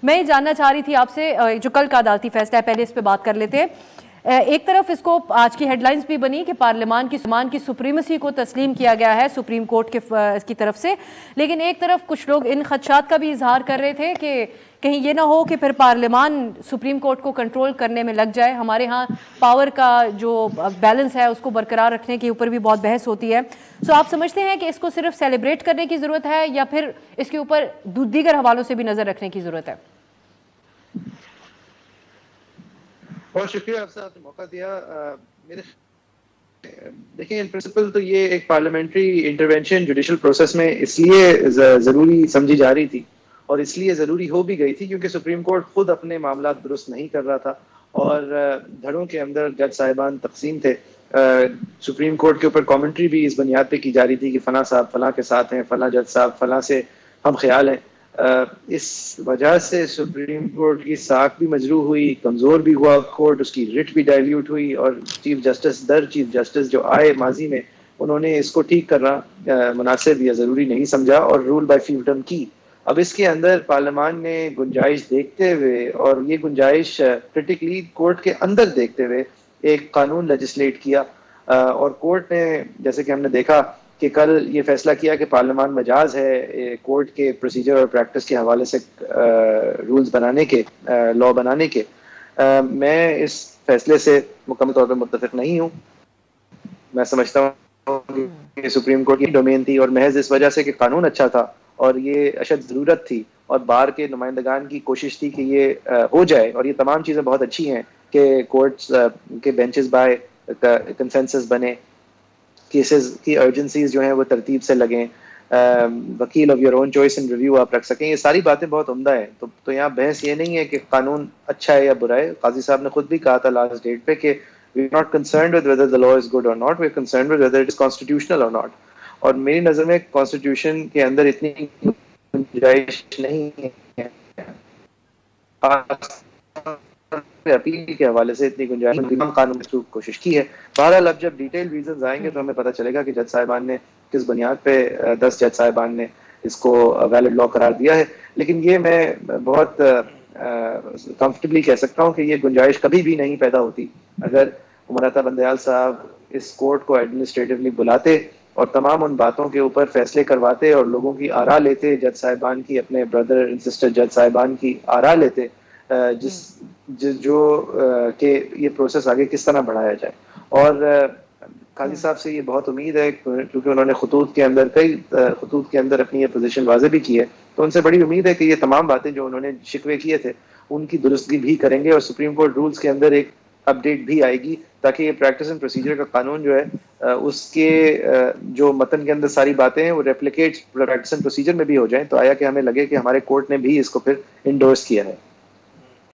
میں یہ جاننا چاہ رہی تھی آپ سے جو کل کا عدالتی فیصلہ ہے، پہلے اس پہ بات کر لیتے ہیں. ایک طرف اس کو آج کی ہیڈ لائنز بھی بنی کہ پارلیمان کی سپریمیسی کو تسلیم کیا گیا ہے سپریم کورٹ کی طرف سے، لیکن ایک طرف کچھ لوگ ان خدشات کا بھی اظہار کر رہے تھے کہ کہیں یہ نہ ہو کہ پھر پارلیمان سپریم کورٹ کو کنٹرول کرنے میں لگ جائے. ہمارے ہاں پاور کا جو بیلنس ہے اس کو برقرار رکھنے کے اوپر بھی بہت بحث ہوتی ہے. سو آپ سمجھتے ہیں کہ اس کو صرف سیلیبریٹ کرنے کی ضرورت ہے یا پھر اس کے اوپر دیگر حوالوں سے بھی نظر رکھنے کی ضرورت ہے؟ بہت شکریہ آپ سے، آپ نے موقع دیا. دیکھیں ان پرنسپل تو یہ ایک پارلیمنٹری انٹرونشن جوڈیشل پروسیس میں اس لیے ضروری سمجھی جا رہی تھی اور اس لیے ضروری ہو بھی گئی تھی کیونکہ سپریم کورٹ خود اپنے معاملات درست نہیں کر رہا تھا اور دھڑوں کے اندر جج صاحبان تقسیم تھے. سپریم کورٹ کے اوپر کامنٹری بھی اس بنیاد پہ کی جا رہی تھی کہ فلاں صاحب فلاں کے ساتھ ہیں، فلاں جج صاحب فلاں سے ہم خیال ہیں. اس وجہ سے سپریم کورٹ کی ساکھ بھی مجروح ہوئی، کمزور بھی ہوا کورٹ، اس کی رٹ بھی ڈائلیوٹ ہوئی اور چیف جسٹس جو آئے ماضی میں انہوں نے اس کو ٹھیک کرنا مناسب یا ضروری نہیں سمجھا اور رول بائی فیوڈم کی. اب اس کے اندر پارلیمان نے گنجائش دیکھتے ہوئے اور یہ گنجائش کرٹیکلی کورٹ کے اندر دیکھتے ہوئے ایک قانون لیجسلیٹ کیا اور کورٹ نے جیسے کہ ہم نے دیکھا کہ کل یہ فیصلہ کیا کہ پارلیمان مجاز ہے کورٹ کے پروسیجر اور پریکٹس کے حوالے سے رولز بنانے کے، لا بنانے کے. میں اس فیصلے سے مکمل طور پر متفق نہیں ہوں. میں سمجھتا ہوں کہ سپریم کورٹ کی ڈومین تھی اور محض اس وجہ سے کہ قانون اچھا تھا اور یہ اشد ضرورت تھی اور بار کے نمائندگان کی کوشش تھی کہ یہ ہو جائے اور یہ تمام چیزیں بہت اچھی ہیں کہ کورٹس کے بینچز بائی کنسنسس بنے، کیسز کی ارجنسیز جو ہیں وہ ترتیب سے لگیں، وکیل of your own choice and review آپ رکھ سکیں. یہ ساری باتیں بہت عمدہ ہیں. تو یہاں بحث یہ نہیں ہے کہ قانون اچھا ہے یا برا ہے. قاضی صاحب نے خود بھی کہا تھا لاسٹ ڈیٹ پہ کہ we are not concerned with whether the law is good or not, we are concerned with whether it is constitutional or not. اور میری نظر میں کانسٹیٹیوشن کے اندر اتنی گنجائش نہیں ہے، اپیل کے حوالے سے اتنی گنجائش قانون کی کوشش کی ہے. بہرحال اب جب ڈیٹیل ریزنز آئیں گے تو ہمیں پتہ چلے گا کہ جج صاحبان نے کس بنیاد پہ 10 جج صاحبان نے اس کو ویلڈ لا قرار دیا ہے. لیکن یہ میں بہت کمفرٹیبلی کہہ سکتا ہوں کہ یہ گنجائش کبھی بھی نہیں پیدا ہوتی اگر عمر عطا بندیال صاحب اس کورٹ کو ایڈمنسٹریٹولی بلاتے اور تمام ان باتوں کے اوپر فیصلے کرواتے اور لوگوں کی آراء لیتے، جج صاحبان کی، اپنے بردر اینڈ سسٹر جج صاحبان کی آراء لیتے جو کہ یہ پروسیس آگے کس طرح بڑھایا جائے. اور قاضی صاحب سے یہ بہت امید ہے کیونکہ انہوں نے خطوط کے اندر اپنی یہ پوزیشن واضح بھی کی ہے، تو ان سے بڑی امید ہے کہ یہ تمام باتیں جو انہوں نے شکوے کیے تھے ان کی درستگی بھی کریں گے اور سپریم کورٹ رولز کے اندر ایک اپڈیٹ بھی آئے گی تاکہ یہ پریکٹس اینڈ پروسیجر کا قانون جو ہے اس کے جو متن کے اندر ساری باتیں ہیں وہ ریپلیکیٹ پریکٹس اینڈ پروسیجر میں بھی ہو جائیں، تو آیا کہ ہمیں لگے کہ ہمارے کورٹ نے بھی اس کو پھر انڈورس کیا ہے.